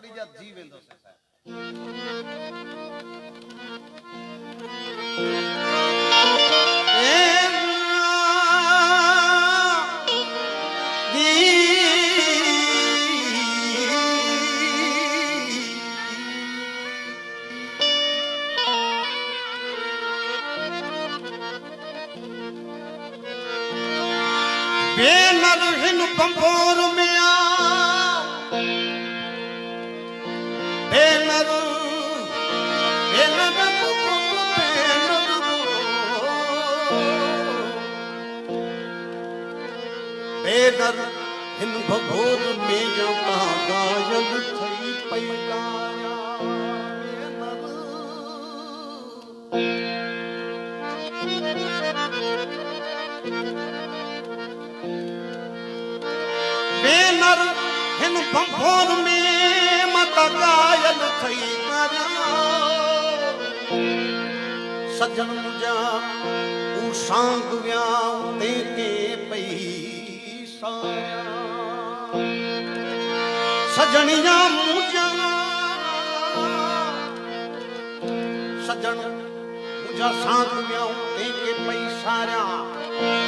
मटी जा जी वेंदो से साहब बेनर हिन पंपोर में आ बेनर बेनर बेनर हिन पंपोर में जो गायल थई पई गाया बेनर हिन पंपोर में मत गायल थई गाया सजन मुझा ऊ सांग व्या ते के पैसा सजनिया मुझा सजन मुझा सांग व्या ते के पैसा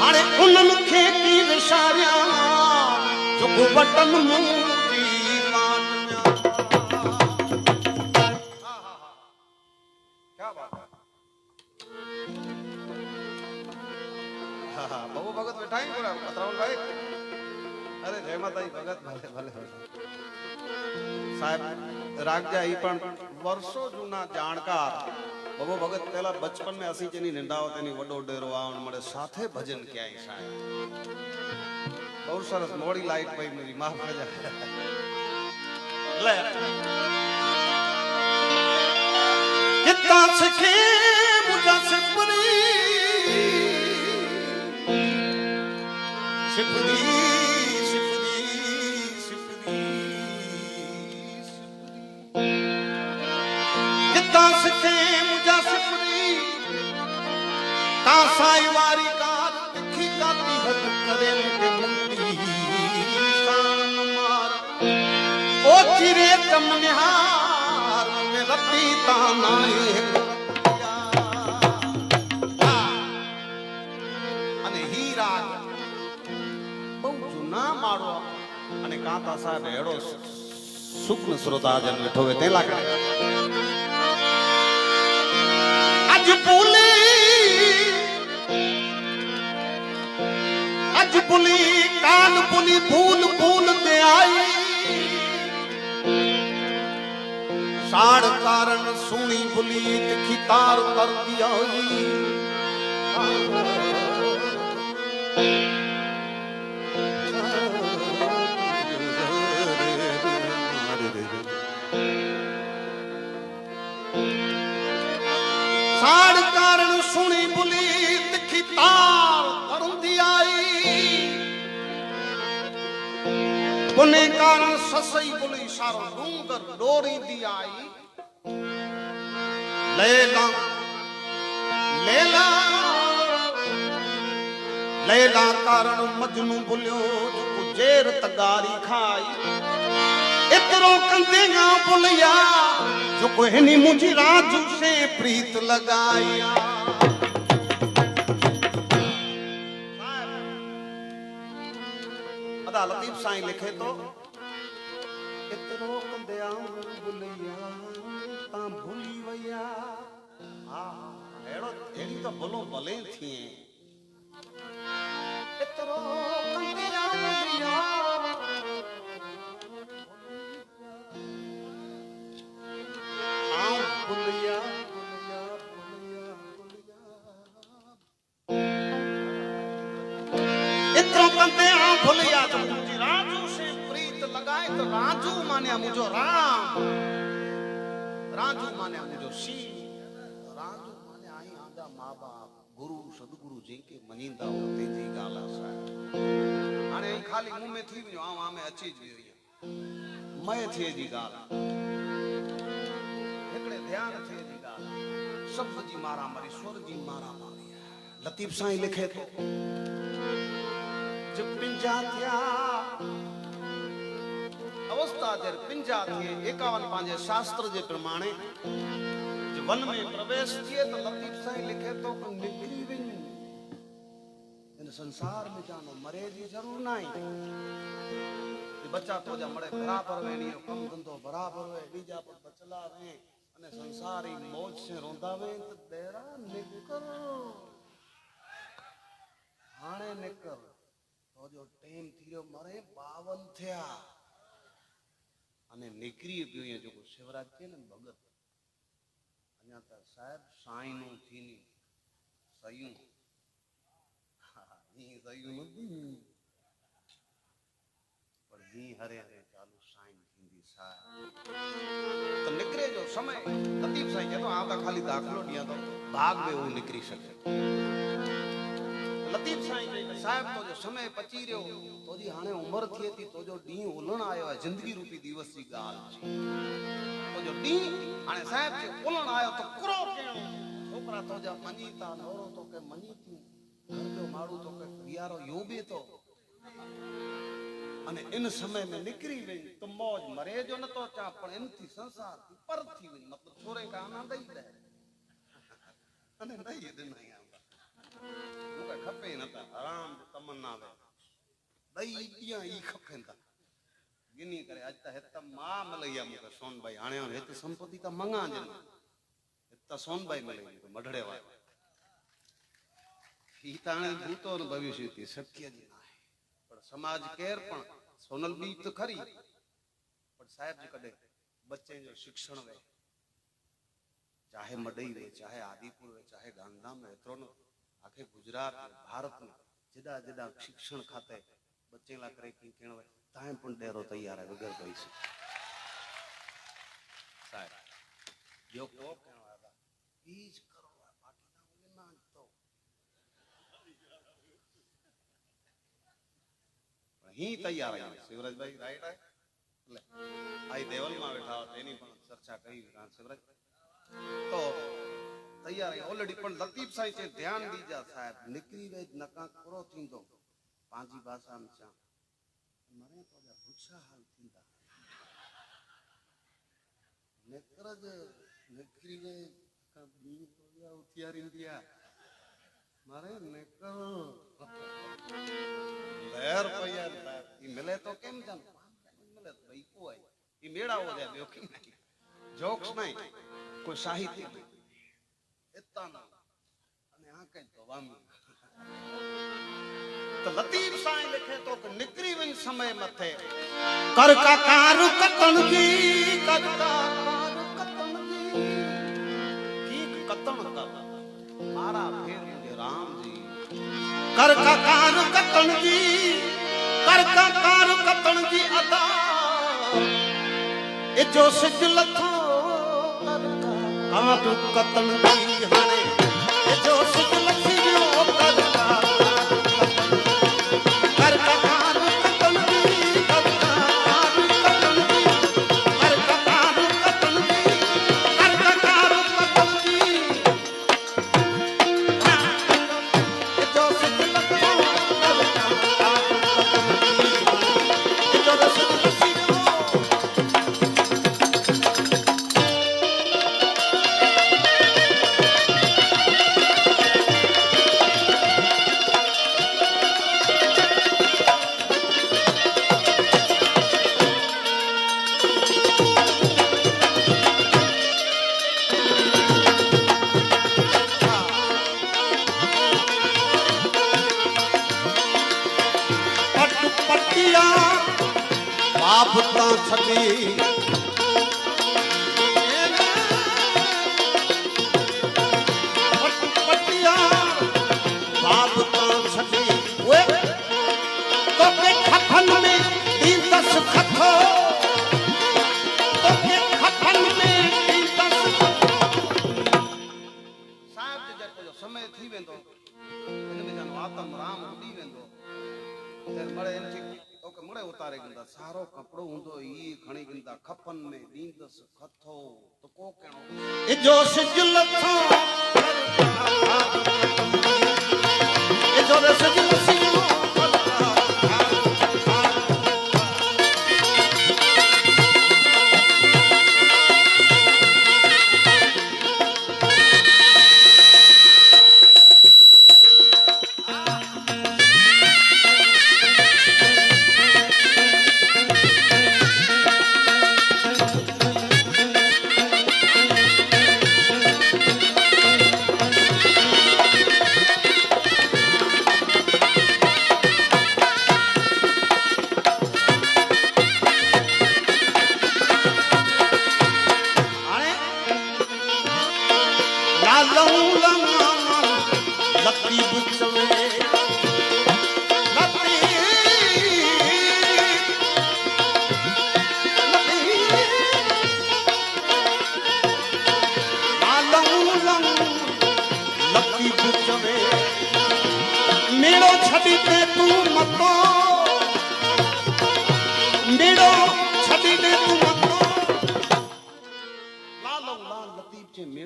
हाणे उन्हनि खे की विसारिया जो बटन मुंहिंजी मान क्या बात है हाँ बाबू भगत बैठा ही पूरा पतरावल भाई अरे जय माता दी भगत भले भले साहब रागजा ही पण वर्षो जूना जाणकार बाबू भगत पहला बचपन में असी जेनी निंदाओ तेनी वडो डेरो आवण मळे साथे भजन क्याई साहब बहुत सरस मोड़ी लाइट पई मेरी माफ कर जा ले कितना सिखे मुझा सिपरी सिपरी सिपरी सिपरी कितना सिखे मुझा सिपरी का साई वारी का तिखी का हद करे के मुंडी शान मार ओ चिरे तमनिहार में रती तानाए અને હીરા બહુ જૂના માળો અને કાંતા સાહેબ હેડો સુખ્ન શ્રોતા જન બેઠો હોય તે લાગે आज बोले आज बुली कान बुली फूल फूल ते आई साड़ कारण सुनी बुली तिखी तार कर दिया साड़ कारण सुनी बुली तिखी तार कर दिया पुने कारण ससई बुली सारो डूंगर डोरी दी आई लैला लैला लैला कारण मजनू बुलियो जो जेर तगारी खाई इतरो कंदेगा बुलिया जो कोहनी मुझी राजू से प्रीत लगाया अदा लतीफ साईं लिखे तो इतरो कंदिया बुलिया ता भूली वया हां हेड़ो एड़ी तो बोलो भले थी इतरो कंदिया बुलिया हां बुलिया बुलिया बुलिया बुलिया इतरो कंदिया बुलिया जो मुझी राजू से प्रीत लगाए तो राजू माने मुझो राम राजू माने मुझो सी राजू माने आई आंदा मां बाप गुरु सदगुरु जी के मनींदा होते जी गाला सा हाने खाली मुंह में थी वियो आम में अची जी मैं थे जी गाला एकड़े ध्यान थे जी गाला सब जी मारा मारी स्वर जी मारा मारी लतीफ साईं लिखे तो जब पिंजा थिया अवस्था देवता जर पिंजा थे 51 पांजे शास्त्र जे प्रमाणे जो वन में प्रवेश किए तो लतीफ साईं लिखे तो निकली विन इन संसार में जानो मरे जी जरूर नहीं ये बच्चा तो जा मरे बराबर वेणी कम धंधो बराबर वे बीजा पर बचला वे अने संसारी मौज से रोंदा वे तो डेरा निकल हाणे निकल तो जो टेम थीरो मरे 52 थया अने निकरी पियो जो शिवराज के ने भगत अञा त साहिब साईं नो थीनी सयूं ही सयूं नथी पर ही हरे हरे चालू साईं थींदी साहिब तो निकरे जो समय लतीफ साईं के तो आप खाली दाखलो दिया तो भाग में वो निकरी सके लतीफ साईं जे साहिब तो जो समय पची रहो तो जी हाणे उम्र थिए थी तो जो डी उलण आयो है जिंदगी रूपी दिवस जी गाल तो जो डी हाणे साहिब जे उलण आयो तो करो केणो छोकरा तो जा मनी ता नोरो तो के मनी थी घर जो मारू तो के यारो यो बे तो अने इन समय में निकरी वे तो मौज मरे जो न तो चा पण इन थी संसार थी पर थी वे मतलब छोरे का आनंद ही दे अने नहीं दिन नहीं आंदा मुके खपे न त आराम तमन्ना वे दई दिया ई खपेंदा गिनी करे आज त हेत मा मलैया मुके सोन भाई हाणे हेत संपत्ति त मंगा जन हेत सोन भाई मलैया मढड़े वा ई ताणे भूतो न भविष्य थी शक्य जी पर समाज केर पण सोनल बी तो खरी पर साहब जी कदे बच्चे जो शिक्षण वे चाहे मडई वे चाहे आदिपुर वे चाहे गांधीधाम में एतरो न आखे गुजरात भारत में जिदा जिदा शिक्षण खाते बच्चे ला करे की केण वे ताए पण डेरो तैयार है वगर पैसे साहब जो को केण वाला बीज करो बाकी ना तो ही तैयार है शिवराज भाई राइट है ले आई देवल में बैठा तेनी पण चर्चा कई शिवराज तो तैयार है ऑलरेडी पण लतीफ साईं के ध्यान दीजा साहब निकरी वे नका करो थींदो पांजी भाषा में चा मरे तो जा भुक्षा हाल थींदा नेकरज निकरी वे का बी तो या उथियार इंडिया मारे नेकर लहर पया ई मिले तो केम जन मिले तो भाई को आई ई मेड़ा हो जाए बेओ की नहीं जोक्स नहीं कोई साहित्य नहीं इतना ना अने आ के दवामी तो लतीफ साईं लिखे तो निकरी वन समय मथे कर का कार कतन जी कर का कार कतन जी की कतन का मारा फेर मुझे राम जी कर का कार कतन जी कर का कार कतन जी अदा ए जो सिज लथो कर का कार कतन जी हने ए जो सिज लथी जो कर का कार कतन जी कर का कार कतन जी कर का कार कतन जी कर का कार कतन जी ए जो सिज लथो कर का कार कतन जी ए जो सिज लथी जो पटिया बाप ता छदी पटिया बाप ता छदी वे तो के खफन में तीन दस खथो तो के खफन में तीन दस साहब जे को समय थी वेंदो इन में जन आत्म राम उडी वेंदो तेर मरे इनकी ओके मरे उतारे गंदा सारो कपड़ो हुंदो ई खणी गंदा खपन में दींदस खथो तो को केणो ए जो सिज लथो ए जो सिज लथी जो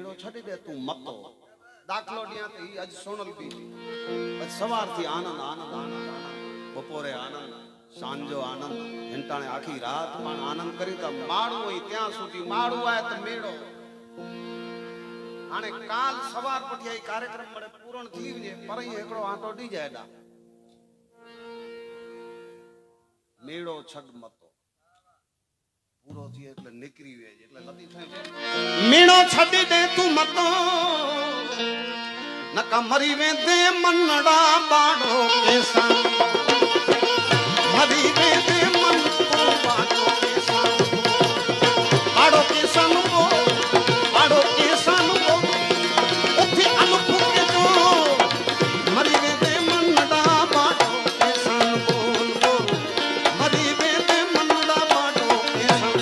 મેળો છડી દે તું મતો દાખલો ન્યા તો ઈ આજ સોનલ બી સવારથી આનંદ આનંદ આનંદ આનંદ બપોરે આનંદ સાંજો આનંદ ઘંટાણે આખી રાત પણ આનંદ કરી તો માળું હોય ત્યાં સુધી માળું આવે તો મેળો આને કાલ સવાર પછી આ કાર્યક્રમ મળે પૂર્ણ થઈ જાય પર એકડો આંટો ડી જાય મેળો છડ મતો પૂરો થયો એટલે નીકળી વે એટલે નદી થઈ મીણો છડી દે તું મતો નકા મરી વે દે મનડા બાડો કેસા મરી વે દે મન કો બાડો કેસા બાડો કેસા નો બાડો કેસા નો ઉઠી અનુપ કે જો મરી વે દે મનડા બાડો કેસા નો બોલ મરી વે દે મનડા બાડો કેસા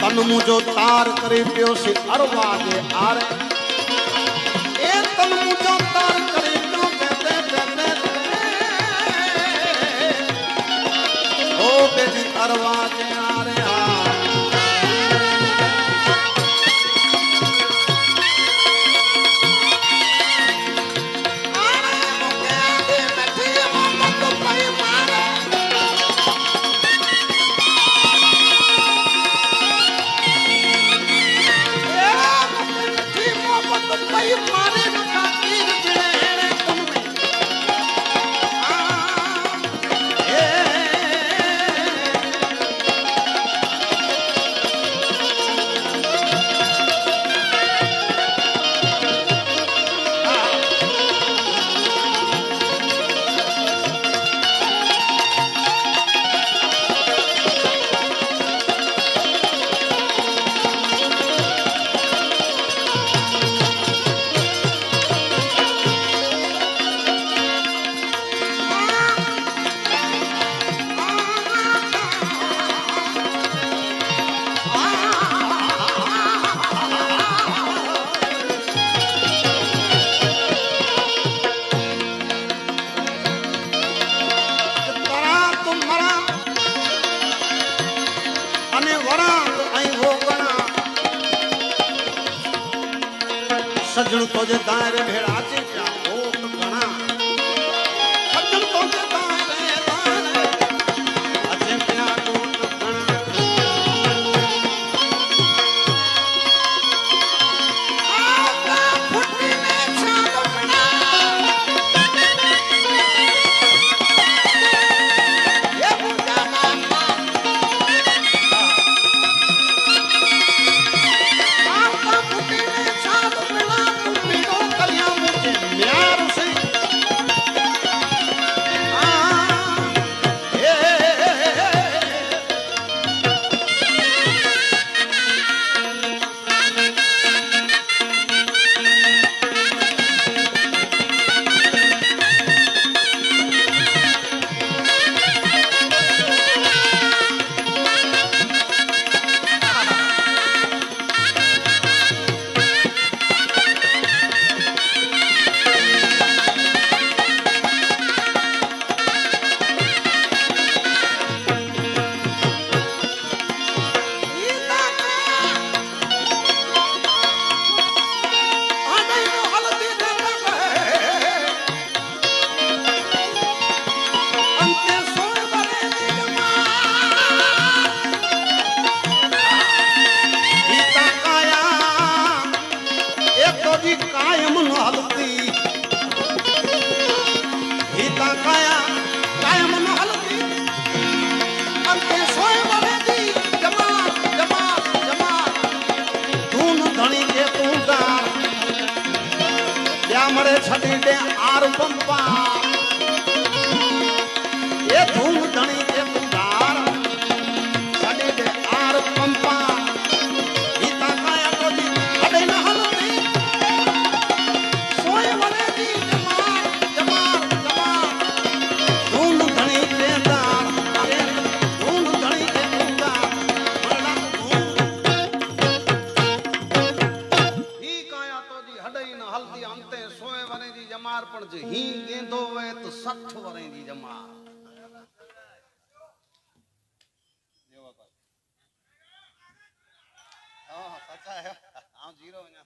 तन मुझो तार करे पियो से अरवा दे आरे ए तन मुझो तार करे पियो कहते ओ बेजी अरवा दे आरे सजन तो जे दायरे भेड़ा चे क्या होत गणा सजन तो जे दायरे अचे क्या होत गणा आपका फुट्टी में छाप बना ये बुझा मामा 60 वरें जी जमा हाँ सच है हाँ जीरो वञा